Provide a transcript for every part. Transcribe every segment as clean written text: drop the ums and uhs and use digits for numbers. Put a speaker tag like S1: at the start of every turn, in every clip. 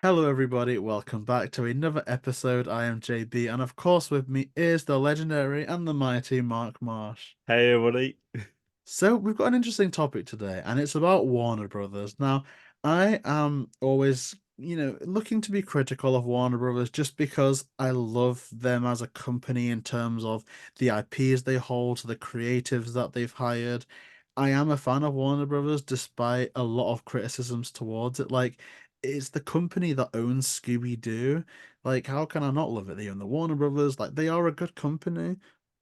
S1: Hello, everybody. Welcome back to another episode. I am JB, and of course, with me is the legendary and the mighty Mark Marsh.
S2: Hey everybody.
S1: So, we've got an interesting topic today, and it's about Warner Brothers. Now, I am always, looking to be critical of Warner Brothers just because I love them as a company in terms of the IPs they hold, the creatives that they've hired. I am a fan of Warner Brothers despite a lot of criticisms towards it. Like, it's the company that owns Scooby-Doo. Like, how can I not love it? They own the Warner Brothers. Like, they are a good company,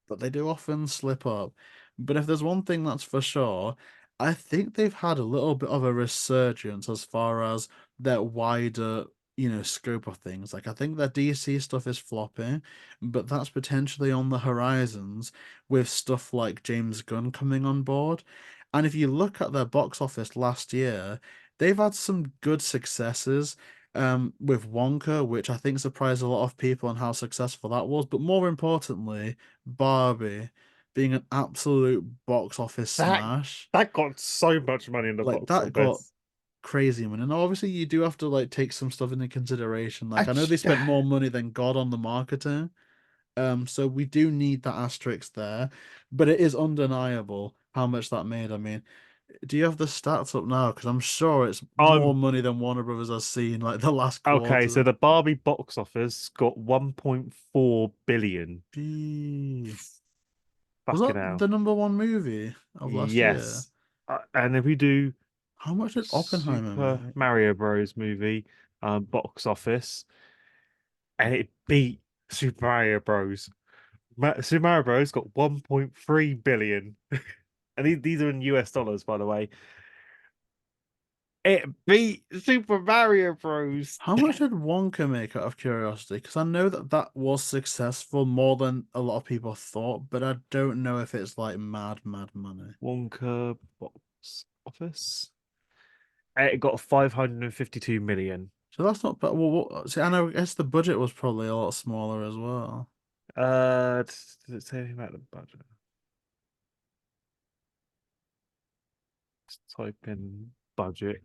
S1: but they do often slip up. But if there's one thing that's for sure, I think they've had a little bit of a resurgence as far as their wider, scope of things. Like, I think their DC stuff is flopping, but that's potentially on the horizons with stuff like James Gunn coming on board. And if you look at their box office last year, they've had some good successes. With Wonka, which I think surprised a lot of people on how successful that was, but more importantly, Barbie being an absolute box office
S2: That
S1: smash.
S2: that got so much money in the
S1: Like
S2: box
S1: that got
S2: office.
S1: crazy money. And obviously you do have to like take some stuff into consideration. Like I know they
S2: Actu-
S1: spent more money than God on the marketing. So we do need that asterisk there, but it is undeniable how much that made. I mean, do you have the stats up now? Because I'm sure it's more
S2: Um
S1: money than Warner Brothers has seen like the last
S2: okay, so
S1: quarter.
S2: the Barbie box office got 1.4 billion.
S1: Gee. Was
S2: Fucking
S1: that
S2: hell.
S1: the number one movie of last year?
S2: Yes. And if we do
S1: How much did Oppenheimer
S2: Super
S1: make?
S2: Mario Bros movie box office and it beat Super Mario Bros. Super Mario Bros got 1.3 billion. And these are in US dollars, by the way. It beat Super Mario Bros.
S1: How much did Wonka make out of curiosity? Because I know that that was successful more than a lot of people thought, but I don't know if it's like mad, mad money.
S2: Wonka box office. It got 552 million.
S1: So that's not bad. Well, see, I know, I guess the budget was probably a lot smaller as well.
S2: Does it say anything about the budget? Let's type in budget.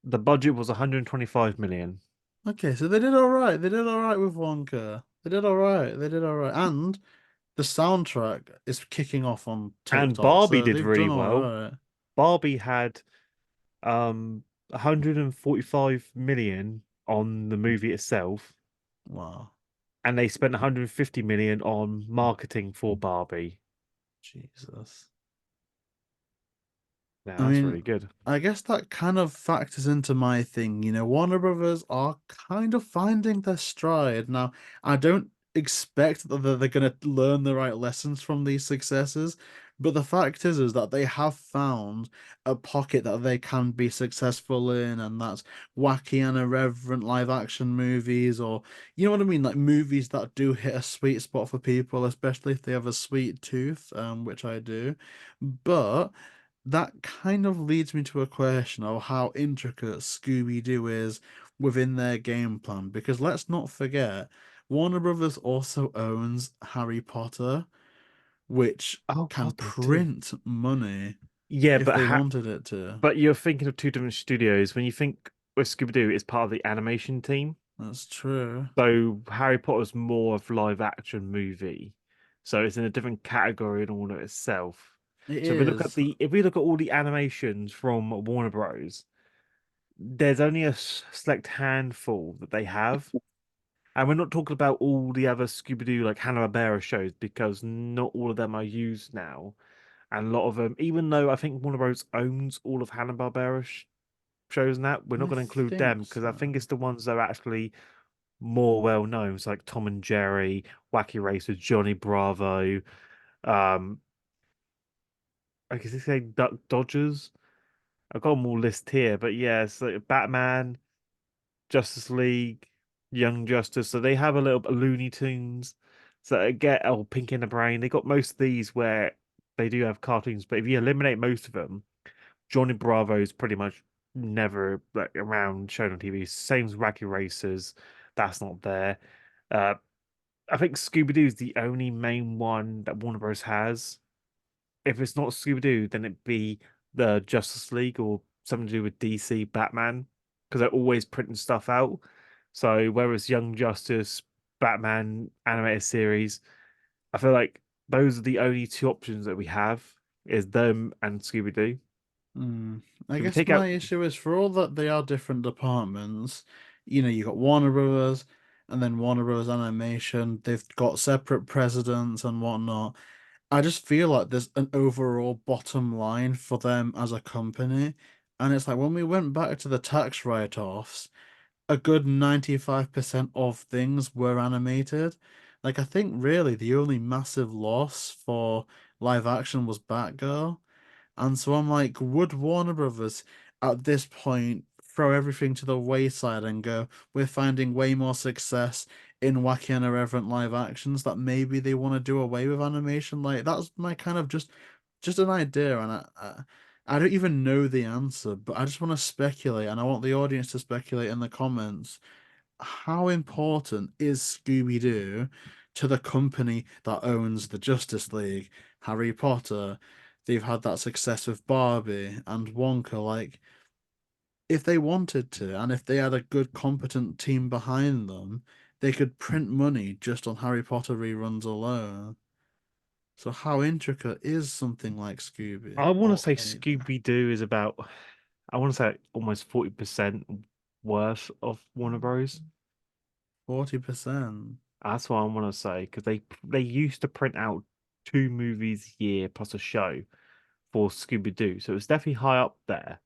S2: The budget was 125 million.
S1: Okay, so they did all right. They did all right with Wonka. They did all right. They did all right. And the soundtrack is kicking off on
S2: And
S1: TikTok,
S2: Barbie
S1: so
S2: did
S1: they've done
S2: really
S1: all
S2: well.
S1: right.
S2: Barbie had 145 million on the movie itself,
S1: Wow.
S2: and they spent 150 million on marketing for Barbie.
S1: Jesus.
S2: Now
S1: I
S2: that's
S1: mean,
S2: really good.
S1: I guess that kind of factors into my thing. Warner Brothers are kind of finding their stride. Now, I don't expect that they're going to learn the right lessons from these successes, but the fact is that they have found a pocket that they can be successful in, and that's wacky and irreverent live action movies, or you know what I mean, like movies that do hit a sweet spot for people, especially if they have a sweet tooth, which I do. But that kind of leads me to a question of how intricate Scooby-Doo is within their game plan. Because let's not forget, Warner Brothers also owns Harry Potter, which
S2: Oh
S1: can
S2: God, they do.
S1: print money
S2: Yeah,
S1: if
S2: but
S1: they wanted it to.
S2: but you're thinking of two different studios. When you think with Scooby-Doo is part of the animation team,
S1: That's true.
S2: so Harry Potter's more of live action movie. So it's in a different category in all of itself.
S1: It
S2: So
S1: is.
S2: if we look at all the animations from Warner Bros., there's only a select handful that they have. And we're not talking about all the other Scooby-Doo like Hanna-Barbera shows because not all of them are used now. And a lot of them, even though I think Warner Bros. Owns all of Hanna-Barbera shows and that, we're not
S1: I
S2: going to include them
S1: think
S2: because I think
S1: so.
S2: it's the ones that are actually more well known. It's like Tom and Jerry, Wacky Racer, Johnny Bravo. Um, I guess they say Duck Dodgers. I've got them all listed here, but yeah, it's like Batman, Justice League, Young Justice. So they have a little bit of Looney Tunes. So they get Pink in the Brain. They got most of these where they do have cartoons, but if you eliminate most of them, Johnny Bravo's pretty much never like around shown on TV. Same as Wacky Racers, that's not there. Uh, I think Scooby Doo is the only main one that Warner Bros. Has. If it's not Scooby Doo, then it'd be the Justice League or something to do with DC Batman. because they're always printing stuff out. So whereas Young Justice, Batman animated series, I feel like those are the only two options that we have is them and Scooby-Doo.
S1: I
S2: If we
S1: guess
S2: take
S1: my
S2: out,
S1: issue is for all that they are different departments, you got Warner Brothers and then Warner Brothers Animation, they've got separate presidents and whatnot. I just feel like there's an overall bottom line for them as a company. And it's like when we went back to the tax write-offs, a good 95% of things were animated. Like, I think really the only massive loss for live action was Batgirl. And so I'm like, would Warner Brothers at this point throw everything to the wayside and go, we're finding way more success in wacky and irreverent live actions that maybe they want to do away with animation? Like that's my kind of just an idea, and I don't even know the answer, but I just want to speculate, and I want the audience to speculate in the comments. How important is Scooby-Doo to the company that owns the Justice League, Harry Potter? They've had that success with Barbie and Wonka. Like, if they wanted to, and if they had a good, competent team behind them, they could print money just on Harry Potter reruns alone. So, how intricate is something like Scooby
S2: I want to
S1: or
S2: say
S1: JayBee?
S2: Scooby-Doo is about, I want to say almost 40% worth of Warner Bros.
S1: 40%.
S2: That's what I want to say because they used to print out two movies a year plus a show for Scooby-Doo, so it's definitely high up there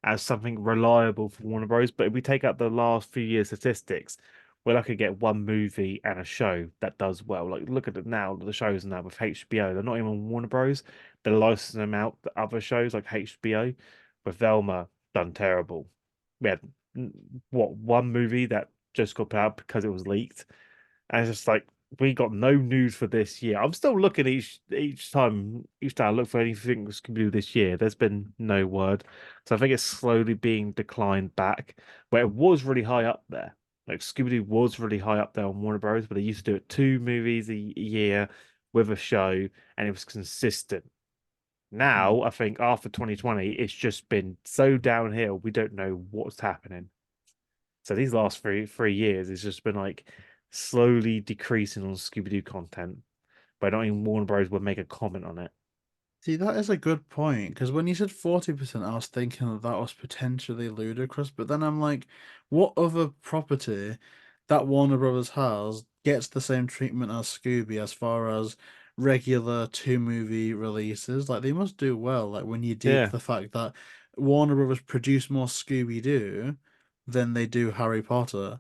S2: as something reliable for Warner Bros. But if we take out the last few years' statistics, we're lucky to get one movie and a show that does well. Like look at it now, the shows now with HBO, they're not even Warner Bros. They're licensing them out to other shows like HBO. With Velma done terrible. We had what one movie that just got put out because it was leaked, and it's just like we got no news for this year. I'm still looking each time I look for anything that's going to do this year. There's been no word, so I think it's slowly being declined back. Where it was really high up there, like Scooby-Doo was really high up there on Warner Bros. But they used to do it two movies a year with a show, and it was consistent. Now I think after 2020, it's just been so downhill. We don't know what's happening. So these last three years, it's just been like slowly decreasing on Scooby Doo content, but not even Warner Bros. Would make a comment on it.
S1: See, that is a good point because when you said 40%, I was thinking that that was potentially ludicrous. But then I'm like, what other property that Warner Brothers has gets the same treatment as Scooby as far as regular two-movie releases? Like, they must do well. Like, when you deep
S2: Yeah,
S1: the fact that Warner Brothers produce more Scooby-Doo than they do Harry Potter.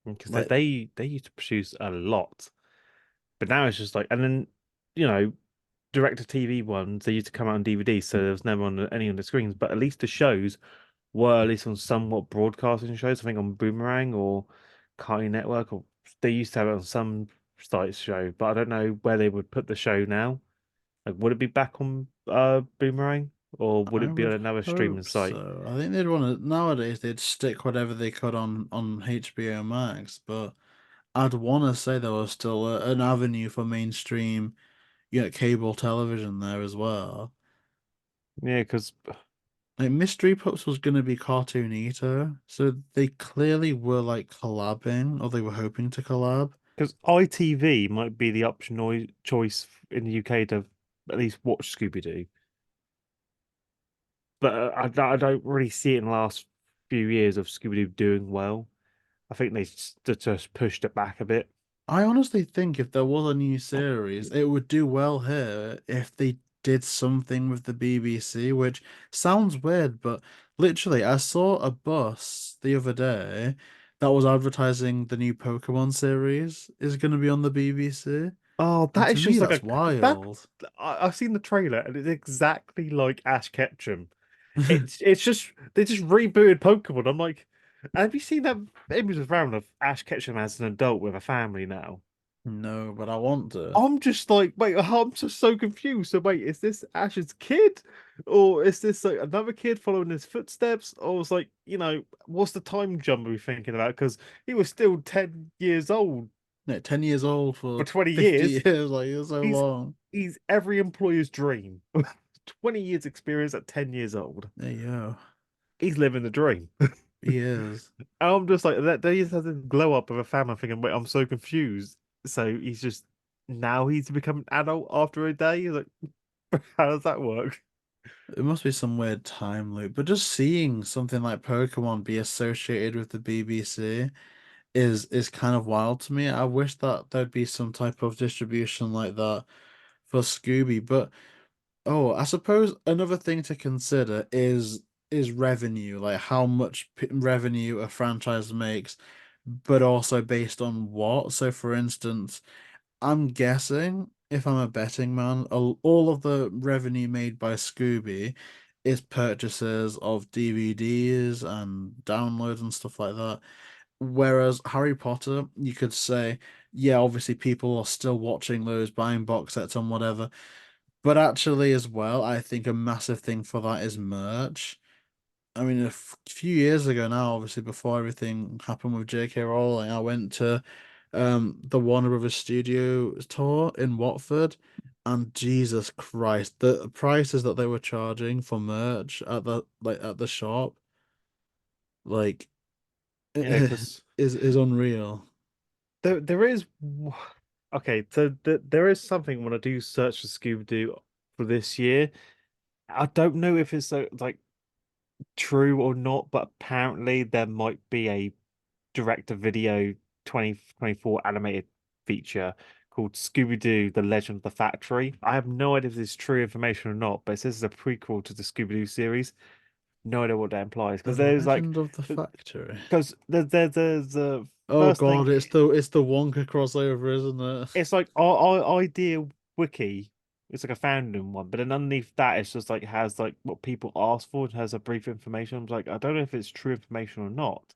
S2: because
S1: Like,
S2: they used to produce a lot, but now it's just like, and then you know, direct to TV ones they used to come out on DVD, so there was never any on the screens. But at least the shows were at least on somewhat broadcasting shows. I think on Boomerang or Cartoon Network, or they used to have it on some sites show, but I don't know where they would put the show now. Like, would it be back on Boomerang, or would
S1: I
S2: it be on
S1: would
S2: another streaming
S1: hope
S2: site?
S1: so. I think they'd want to nowadays they'd stick whatever they could on HBO Max, but I'd want to say there was still an avenue for mainstream, cable television there as well.
S2: Yeah, because
S1: Like Mystery Pups was going to be Cartoon Eater, so they clearly were like collabing, or they were hoping to collab.
S2: ITV might be the option choice in the UK to at least watch Scooby Doo, but I don't really see it in the last few years of Scooby Doo doing well. I think they just pushed it back a bit.
S1: I honestly think if there was a new series, it would do well here if they did something with the BBC, which sounds weird, but literally, I saw a bus the other day that was advertising the new Pokemon series is going to be on the BBC.
S2: Oh,
S1: And
S2: that
S1: to
S2: is
S1: me,
S2: just like
S1: that's
S2: a that
S1: wild.
S2: I've seen the trailer and it's exactly like Ash Ketchum. It's just they just rebooted Pokemon. I'm like, have you seen that image around of Ash Ketchum as an adult with a family now?
S1: No, but I want to.
S2: I'm just like, wait, I'm just so confused. So wait, is this Ash's kid, or is this like another kid following his footsteps? Or was like, what's the time jump we thinking about? Because he was still 10 years old
S1: No, 10 years old
S2: for
S1: for
S2: 20
S1: 50
S2: years.
S1: years, like, it's so
S2: He's
S1: long.
S2: he's every employer's dream. 20 years experience at 10 years old.
S1: There you go.
S2: He's living the dream.
S1: He is.
S2: And I'm just like that. They just has this glow up of a fan. I'm thinking, wait, I'm so confused. So he's just now he's become an adult after a day. He's like, how does that work?
S1: It must be some weird time loop. But just seeing something like Pokemon be associated with the BBC is kind of wild to me. I wish that there'd be some type of distribution like that for Scooby. But oh, I suppose another thing to consider is revenue, like how much revenue a franchise makes, but also based on what. So, for instance, I'm guessing if I'm a betting man, all of the revenue made by Scooby is purchases of DVDs and downloads and stuff like that. Whereas Harry Potter, you could say, yeah, obviously people are still watching those, buying box sets and whatever. But actually, as well, I think a massive thing for that is merch. I mean, few years ago now, obviously before everything happened with J.K. Rowling, I went to the Warner Brothers studio tour in Watford, and Jesus Christ, the prices that they were charging for merch at the shop, like
S2: Yeah, because
S1: is unreal.
S2: there is okay. So there is something when I do search for Scooby-Doo for this year. I don't know if it's like true or not, but apparently there might be a direct-to-video 2024 animated feature called Scooby-Doo: The Legend of the Factory. I have no idea if this is true information or not, but it says it's a prequel to the Scooby-Doo series. No idea what that implies
S1: The
S2: because there's like
S1: Legend of the Factory.
S2: because there's the
S1: Oh
S2: first thing.
S1: God, it's the Wonka crossover, isn't it?
S2: It's like our idea wiki. It's like a fandom one, but then underneath that, it's just like has like what people ask for. It has a brief information. I'm like, I don't know if it's true information or not.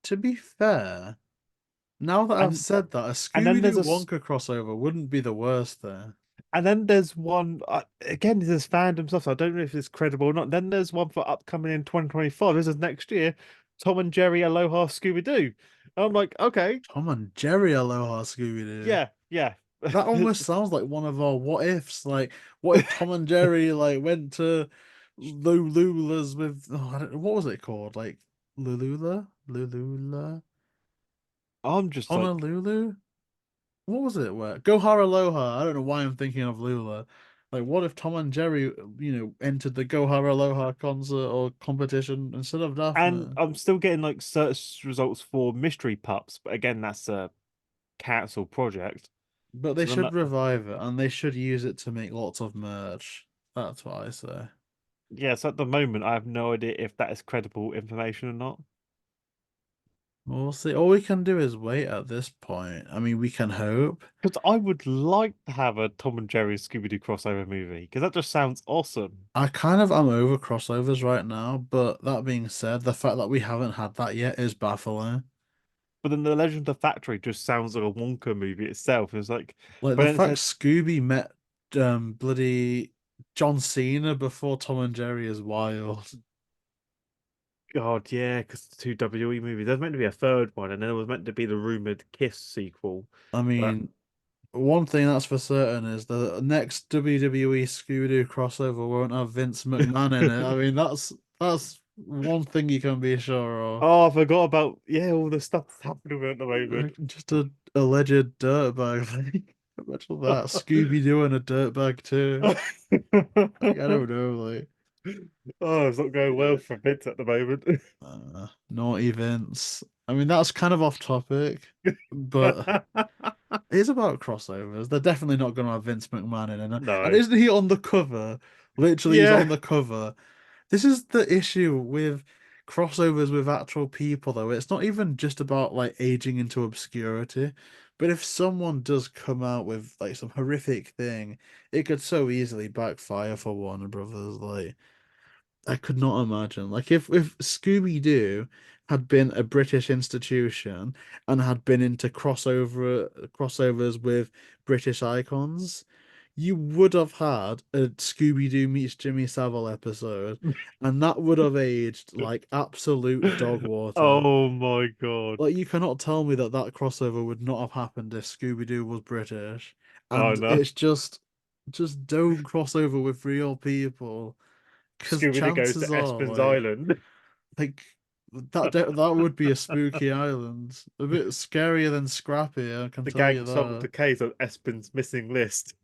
S1: To be fair, now that I've
S2: And
S1: said that, a
S2: and then
S1: Scooby-Doo Wonka crossover wouldn't be the worst there.
S2: and then there's one again. There's fandom stuff. So I don't know if it's credible or not. Then there's one for upcoming in 2025. This is next year. Tom and Jerry Aloha Scooby Doo. I'm like, okay,
S1: Tom and Jerry Aloha Scooby-Doo.
S2: yeah, yeah.
S1: That almost sounds like one of our what ifs. Like, what if Tom and Jerry like went to Lula's with what was it called? Like Lulula?
S2: I'm just like,
S1: Honolulu? What was it? Where Gohara Aloha? I don't know why I'm thinking of Lula. Like, what if Tom and Jerry, entered the Gohara Aloha concert or competition instead of
S2: and
S1: Daphne?
S2: I'm still getting like search results for mystery pups, but again, that's a cancelled project.
S1: But they
S2: So then,
S1: should revive it and they should use it to make lots of merch. That's what I say.
S2: yes, at the moment, I have no idea if that is credible information or not.
S1: We'll see. All we can do is wait at this point. I mean, we can hope.
S2: Because I would like to have a Tom and Jerry Scooby-Doo crossover movie, because that just sounds awesome.
S1: I kind of am over crossovers right now, but that being said, the fact that we haven't had that yet is baffling.
S2: But then The Legend of the Factory just sounds like a Wonka movie itself. It's like,
S1: Like
S2: but
S1: the
S2: then it
S1: fact
S2: said,
S1: Scooby met bloody John Cena before Tom and Jerry is wild.
S2: God, yeah, because the two WWE movies. There's meant to be a third one, and then there was meant to be the rumored Kiss sequel.
S1: I
S2: But
S1: mean, one thing that's for certain is the next WWE Scooby-Doo crossover won't have Vince McMahon in it. I mean, that's one thing you can be sure of.
S2: oh, I forgot about yeah, all the stuff that's happening at the moment.
S1: Just a alleged dirtbag. Like, imagine that. Scooby-Doo and a dirtbag too. Like, I don't know, like
S2: Oh, it's not going well for Vince at the moment.
S1: naughty Vince. I mean, that's kind of off topic, but it is about crossovers. They're definitely not going to have Vince McMahon in it. And
S2: No.
S1: isn't he on the cover? Literally, he's on
S2: Yeah.
S1: the cover. This is the issue with crossovers with actual people, though. It's not even just about like aging into obscurity, but if someone does come out with like some horrific thing, it could so easily backfire for Warner Brothers. Like, I could not imagine. Like if Scooby-Doo had been a British institution and had been into crossovers with British icons, you would have had a Scooby-Doo meets Jimmy Savile episode, and that would have aged like absolute dog water.
S2: Oh my God.
S1: Like you cannot tell me that that crossover would not have happened if Scooby-Doo was British.
S2: Oh
S1: And
S2: no.
S1: it's just don't cross over with real people. Because
S2: Scooby-Doo goes to
S1: chances are,
S2: Espen's
S1: like,
S2: Island.
S1: Like that would be a spooky island. A bit scarier than Scrappy, I can
S2: The
S1: tell
S2: gang
S1: you
S2: solved
S1: that.
S2: the case of Espen's missing list.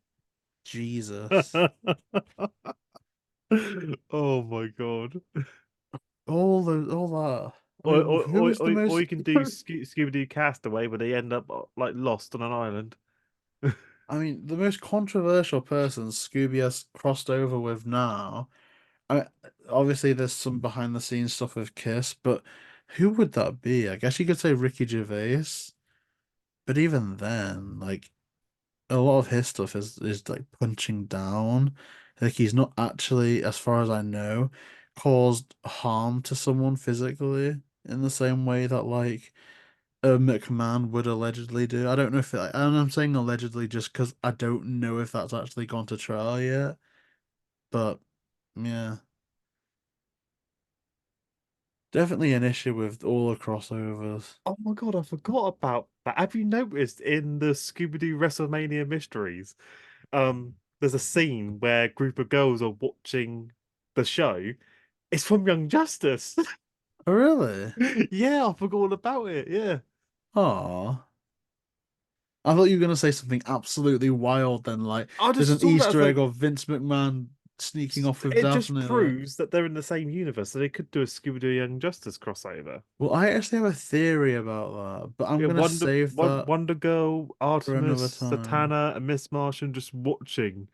S1: Jesus.
S2: Oh my God.
S1: All that. I
S2: Or,
S1: mean,
S2: or,
S1: who
S2: or,
S1: is the
S2: or, or
S1: most
S2: you can do Scooby-Doo Castaway where they end up like lost on an island.
S1: I mean, the most controversial person Scooby has crossed over with now. I obviously there's some behind the scenes stuff with Kiss, but who would that be? I guess you could say Ricky Gervais, but even then, like a lot of his stuff is like punching down. Like he's not actually, as far as I know, caused harm to someone physically in the same way that like a McMahon would allegedly do. I don't know if it, and I'm saying allegedly just because I don't know if that's actually gone to trial yet. But yeah, definitely an issue with all the crossovers.
S2: Oh my God, I forgot about that. Have you noticed in the Scooby-Doo WrestleMania Mysteries, there's a scene where a group of girls are watching the show. It's from Young Justice.
S1: Oh, really?
S2: Yeah, I forgot all about it. Yeah.
S1: Oh, I thought you were gonna say something absolutely wild. Then, like,
S2: I
S1: there's
S2: just
S1: an
S2: saw that. I was
S1: Easter egg
S2: like,
S1: of Vince McMahon sneaking off with
S2: it just
S1: Daphne. Like,
S2: proves that they're in the same universe, so they could do a Scooby-Doo Young Justice crossover.
S1: well, I actually have a theory about that, but I'm
S2: Yeah,
S1: gonna save that
S2: Wonder Girl,
S1: for another
S2: Artemis,
S1: time.
S2: Satana, and Miss Martian just watching.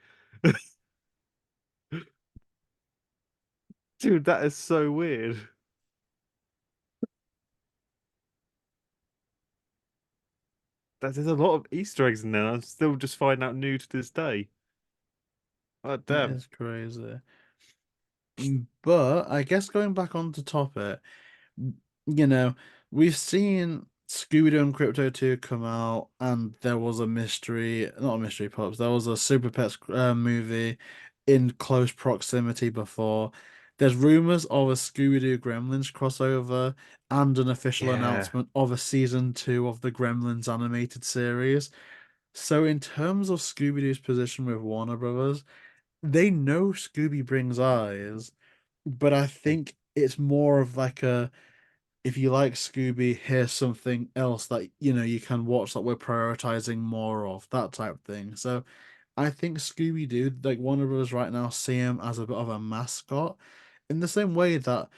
S2: Dude, that is so weird. There's a lot of Easter eggs in there. I'm still just finding out new to this day. Oh,
S1: That
S2: damn.
S1: is crazy. But I guess going back onto topic, you know, we've seen Scooby-Doo and Crypto 2 come out, and there was a mystery, not a mystery pops, there was a Super Pets movie in close proximity before. There's rumors of a Scooby-Doo Gremlins crossover and an official
S2: Yeah.
S1: announcement of a season 2 of the Gremlins animated series. So, in terms of Scooby-Doo's position with Warner Brothers, they know Scooby brings eyes, but I think it's more of like a if you like Scooby, here's something else that you can watch that we're prioritizing more of, that type of thing. So I think Scooby-Doo, like Warner Bros. Right now, see him as a bit of a mascot, in the same way that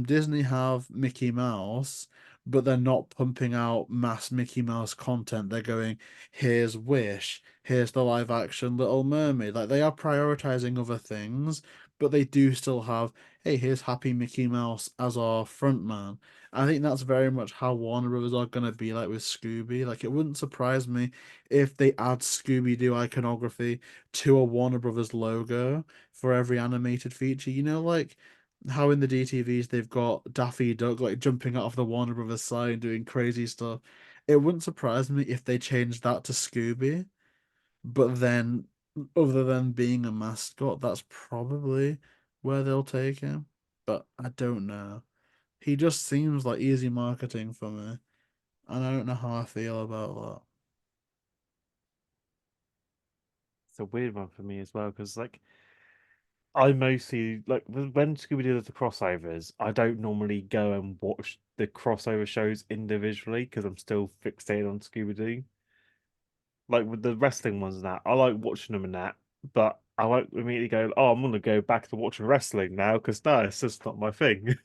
S1: Disney have Mickey Mouse, but they're not pumping out mass Mickey Mouse content. They're going, here's Wish, here's the live action Little Mermaid. Like they are prioritizing other things, but they do still have, hey, here's Happy Mickey Mouse as our front man. I think that's very much how Warner Bros. Are gonna be like with Scooby. Like it wouldn't surprise me if they add Scooby-Doo iconography to a Warner Brothers logo for every animated feature. You know, like how in the DTVs they've got Daffy Duck like jumping out of the Warner Brothers sign doing crazy stuff. It wouldn't surprise me if they changed that to Scooby, but then other than being a mascot, that's probably where they'll take him. But I don't know. He just seems like easy marketing for me, and I don't know how I feel about
S2: It's a weird one for me as well, because like I mostly like when Scooby-Doo does the crossovers, I don't normally go and watch the crossover shows individually because I'm still fixated on Scooby-Doo. Like with the wrestling ones and that, I like watching them and that, but I won't immediately go, oh, I'm gonna go back to watching wrestling now because no, it's just not my thing.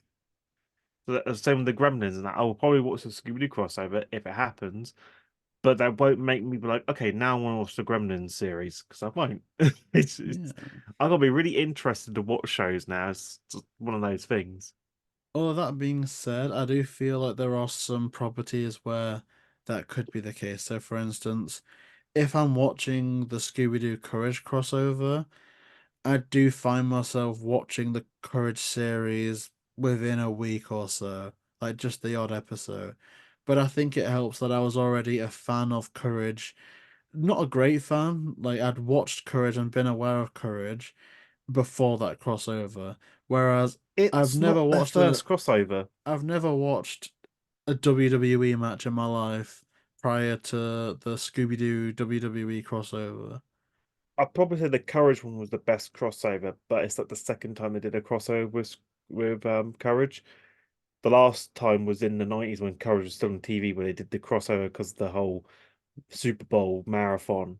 S2: So same with the Gremlins and that. I will probably watch the Scooby-Doo crossover if it happens, but that won't make me be like, okay, now I want to watch the Gremlins series because I won't. It's
S1: that.
S2: I gotta be really interested to watch shows now. It's just one of those things.
S1: All that being said, I do feel like there are some properties where that could be the case. So, for instance, if I'm watching the Scooby-Doo Courage crossover, I do find myself watching the Courage series within a week or so, like just the odd episode. But I think it helps that I was already a fan of Courage. Not a great fan, like I'd watched Courage and been aware of Courage before that crossover. Whereas I've
S2: It's
S1: never
S2: not their
S1: watched
S2: first crossover.
S1: I've never watched a WWE match in my life prior to the Scooby-Doo WWE crossover.
S2: I'd probably say the Courage one was the best crossover, but it's like the second time they did a crossover with Courage. The last time was in the 90s when Courage was still on TV, where they did the crossover because the whole Super Bowl marathon,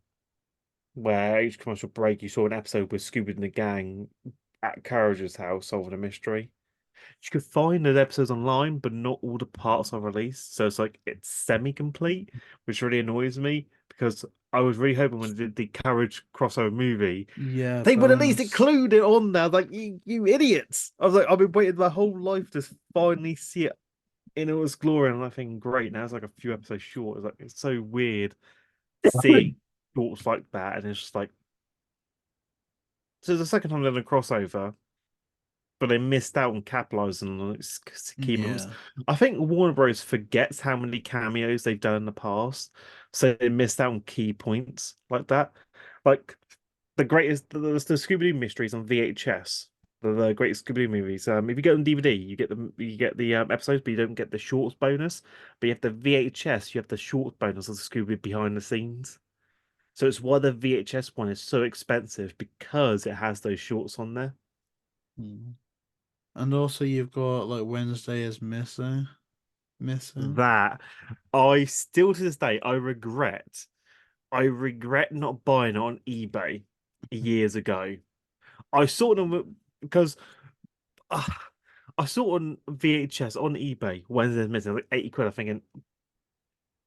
S2: where each commercial break you saw an episode with Scooby and the gang at Courage's house solving a mystery. You could find those episodes online, but not all the parts are released. So it's like it's semi-complete, which really annoys me because I was really hoping when they did the Courage crossover movie,
S1: Yeah,
S2: they would at least
S1: bonus.
S2: include it on there. I was like, you idiots. I was like, I've been waiting my whole life to finally see it in all its glory. And I think, great, now it's like a few episodes short. It's like, it's so weird seeing shorts like that. And it's just like, so the second time they did a crossover, but they missed out on capitalizing on its key moments.
S1: Yeah.
S2: I think Warner Bros. Forgets how many cameos they've done in the past, so they missed out on key points like that. Like the Scooby-Doo mysteries on VHS, the greatest Scooby-Doo movies. If you get on DVD, you get the episodes, but you don't get the shorts bonus. But you have the VHS, you have the shorts bonus of the Scooby behind the scenes. So it's why the VHS one is so expensive because it has those shorts on there.
S1: Mm. And also you've got like Wednesday is missing. Missing.
S2: That I still to this day I regret not buying it on eBay years ago. I saw them because uh, I saw it on VHS on eBay when they're missing like 80 quid. I'm thinking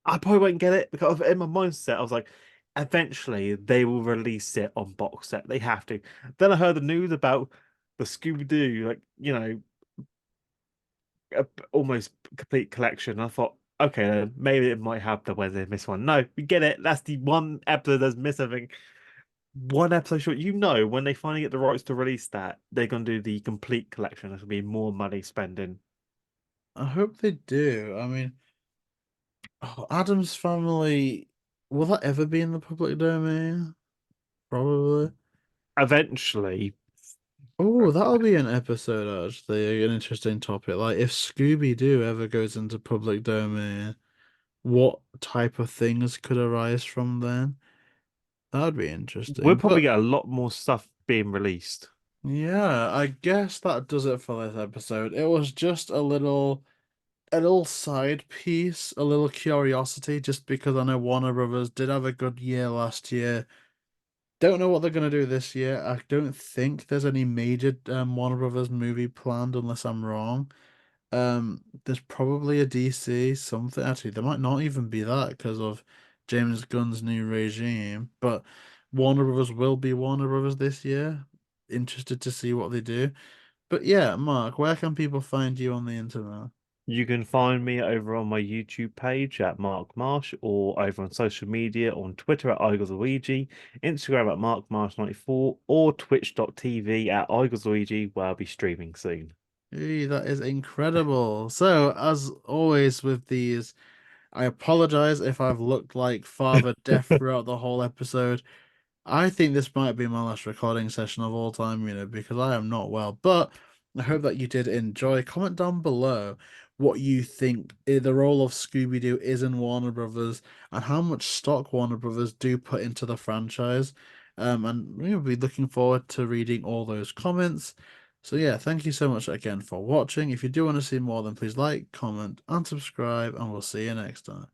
S2: I probably won't get it because in my mindset I was like, eventually they will release it on box set. They have to. Then I heard the news about the Scooby-Doo, like a almost complete collection. I thought, okay, then maybe it might have the Wednesday Miss one. No, we get it. That's the one episode that's missing. One episode short. When they finally get the rights to release that, they're gonna do the complete collection. There's gonna be more money spending.
S1: I hope they do. I mean, oh, Adam's Family, will that ever be in the public domain? Probably.
S2: Eventually,
S1: Oh, that'll be an episode actually, an interesting topic. Like if Scooby-Doo ever goes into public domain, what type of things could arise from then? That would be
S2: we'll
S1: interesting.
S2: probably
S1: But
S2: get a lot more stuff being released.
S1: yeah, I guess that does it for this episode. It was just a little side piece, a little curiosity, just because I know Warner Brothers did have a good year last year. Don't know what they're gonna do this year. I don't think there's any major Warner Brothers movie planned unless I'm wrong. There's probably a DC something. Actually, there might not even be that because of James Gunn's new regime. But Warner Brothers will be Warner Brothers this year. Interested to see what they do. But yeah, Mark, where can people find you on the internet?
S2: You can find me over on my YouTube page at Mark Marsh or over on social media on Twitter at IgosLuigi, Instagram at Mark Marsh94, or twitch.tv at IgosLuigi, where I'll be streaming soon.
S1: Hey, that is incredible. So, as always with these, I apologize if I've looked like Father Death throughout the whole episode. I think this might be my last recording session of all time, because I am not well. But I hope that you did enjoy. Comment down below what you think the role of Scooby-Doo is in Warner Brothers and how much stock Warner Brothers do put into the franchise. And we'll be looking forward to reading all those comments. So yeah, thank you so much again for watching. If you do want to see more, then please like, comment, and subscribe, and we'll see you next time.